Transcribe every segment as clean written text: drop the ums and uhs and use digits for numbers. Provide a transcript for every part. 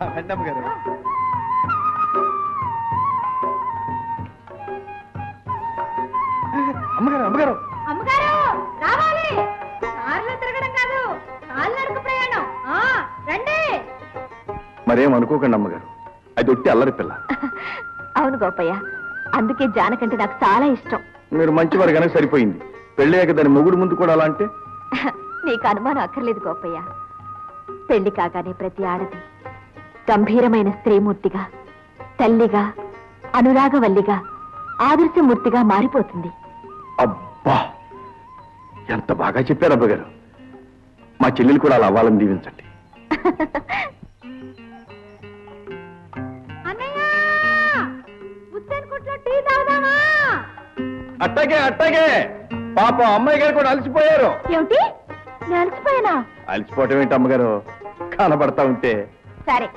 అమ్మగారు. అమ్మగారు అమ్మగారు అమ్మగారు రావాలి. కార్లో తిరగడం కాదు, కాలినడక ప్రయాణం. రండి. మరేం అనుకోకండి అమ్మగారు, అది ఒట్టి అల్లరి పిల్ల. అవును గోపయ్య, అందుకే జానకంటే నాకు చాలా ఇష్టం. మీరు మంచివారు కనుక సరిపోయింది. పెళ్ళయ్యాక దాని మొగుడు ముందు కూడా అలా అంటే నీకు అనుమానం అక్కర్లేదు గోపయ్య. పెళ్లి కాగానే ప్రతి ఆడది గంభీరమైన స్త్రీమూర్తిగా, తల్లిగా, అనురాగవల్లిగా, ఆదర్శమూర్తిగా మారిపోతుంది. అబ్బా, ఎంత బాగా చెప్పారు అబ్బగారు. మా చెల్లెలు కూడా అలా అవ్వాలని దీవించండి. అట్టగే అట్టగే. పాప అమ్మాయి గారు కూడా అలసిపోయారు. ఏమిటి, నేను అలసిపోయానా? అలసిపోవటం ఏంటి అమ్మగారు, కనబడతా ఉంటే. సరే,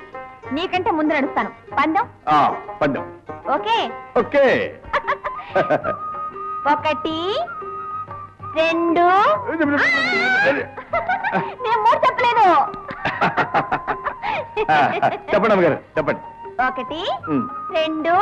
నీకంటే ముందు నడుస్తాను. పందెం? పందెం. Okay okay. 1 2 నేను 3 చెప్పలేదు. చెప్పండి అమ్మగారు, చెప్పండి. 1 2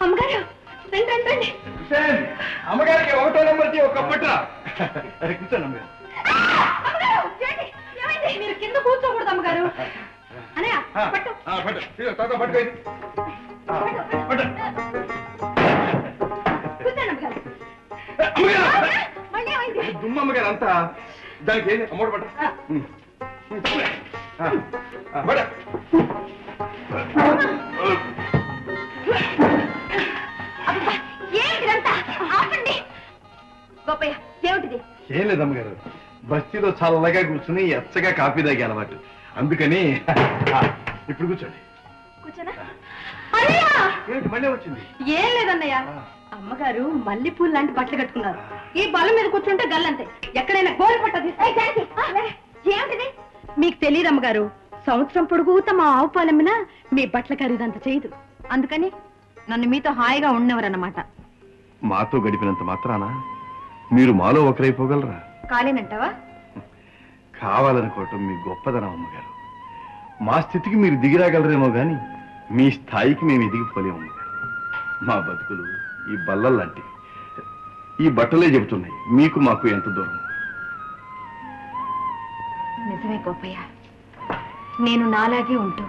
అమ్మగారు రండి రండి. అమ్మగారికి 1వ నెంబర్కి ఒక పట్రా. కూర్చోండి అమ్మగారు. మీరు కింద కూర్చోకూడదు అమ్మగారు. అనయ్య పట్టు. దుమ్మమ్మగారు అంతా దానికి ఏంటి అమ్మోడు పట్ట. గోపయ్య, ఏమిటిది? ఏం లేదమ్మగారు, బస్తీలో చల్లగా కూర్చుని ఎచ్చగా కాఫీ తాగే అలవాటు, అందుకని. ఇప్పుడు కూర్చోండి. కూర్చోనా? మళ్ళీ వచ్చింది. ఏం లేదన్నయ్య, అమ్మగారు మల్లెపూలు లాంటి బట్టలు కట్టుకున్నారు. ఈ బల్ల మీద కూర్చుంటే గల్లంతే. ఎక్కడైనా గోలు పట్టది. ఏమిటిది? మీకు తెలియదు అమ్మగారు, సంవత్సరం పొడుగుతా మా ఆవు పాలమ్మినా మీ బట్టల ఖరీదంత చేయదు. అందుకని నన్ను మీతో హాయిగా ఉండేవారన్నమాట. మాతో గడిపినంత మాత్రాన మీరు మాలో ఒకరైపోగలరా? కాలేనంటావా? కావాలనుకోవటం మీ గొప్పదనం అమ్మగారు. మా స్థితికి మీరు దిగిరాగలరేమో గాని మీ స్థాయికి మేము ఎదిగిపోలేము అమ్మగారు. మా బతుకులు ఈ బల్లల్లాంటివి. ఈ బట్టలే చెబుతున్నాయి మీకు మాకు ఎంత దూరం. నిజమే గోపయ్య, నేను నాలాగే ఉంటూ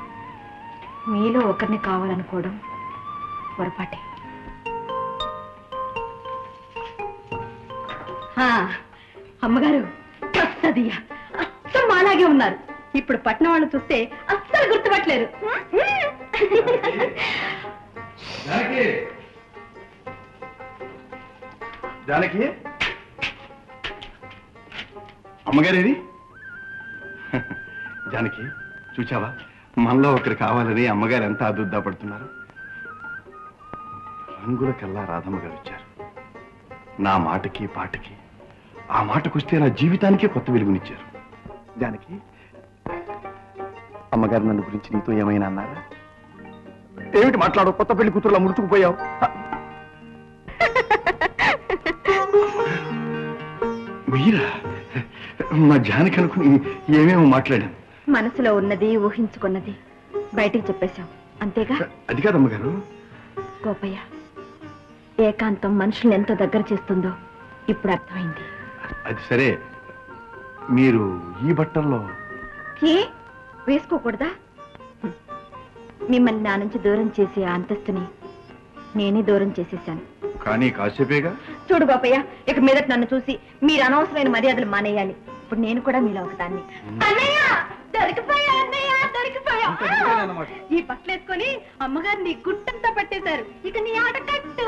మీలో ఒకరిని కావాలనుకోవడం పొరపాటే. అమ్మగారు వస్తదియా, అస్సలు మాలాగే ఉన్నారు. ఇప్పుడు పట్నం వాళ్ళు చూస్తే అస్సలు గుర్తుపట్టలేరు. జానకి, అమ్మగారేది? జానకి, చూచావా మనలో ఒకరు కావాలని అమ్మగారు ఎంత అదుద్దా పడుతున్నారు. రంగుల కల్లా రాధమ్మ గారు వచ్చారు. నా మాటకి పాటకి, ఆ మాటకొస్తే నా జీవితానికే కొత్త వెలుగునిచ్చారు. జానకి, అమ్మగారు నన్ను గురించి నీతో ఏమైనా అన్నారా? ఏమిటి మాట్లాడు, కొత్త పెళ్లి కూతురులా ముడుచుకుపోయావు. మీరా? మా జానకి అనుకుని ఏమేమో మాట్లాడాను. మనసులో ఉన్నది, ఊహించుకున్నది బయటికి చెప్పేశాం, అంతేగా? అది కాదమ్మగారు. గోపయ్య, ఏకాంతం మనుషుల్ని ఎంత దగ్గర చేస్తుందో ఇప్పుడు అర్థమైంది. అది సరే, మీరు ఈ బట్టల్లో వేసుకోకూడదా? మిమ్మల్ని నా నుంచి దూరం చేసే ఆ అంతస్తుని నేనే దూరం చేసేశాను. కానీ కాసేపేగా. చూడు గోపయ్య, ఇక మీదట నన్ను చూసి మీరు అనవసరమైన మర్యాదలు మానేయాలి. ఇప్పుడు నేను కూడా మీలో ఒకదాన్ని. ఈ బట్టలు వేసుకొని అమ్మగారిని గుట్టంతా పట్టేశారు. ఇక నీ ఆట కట్టు.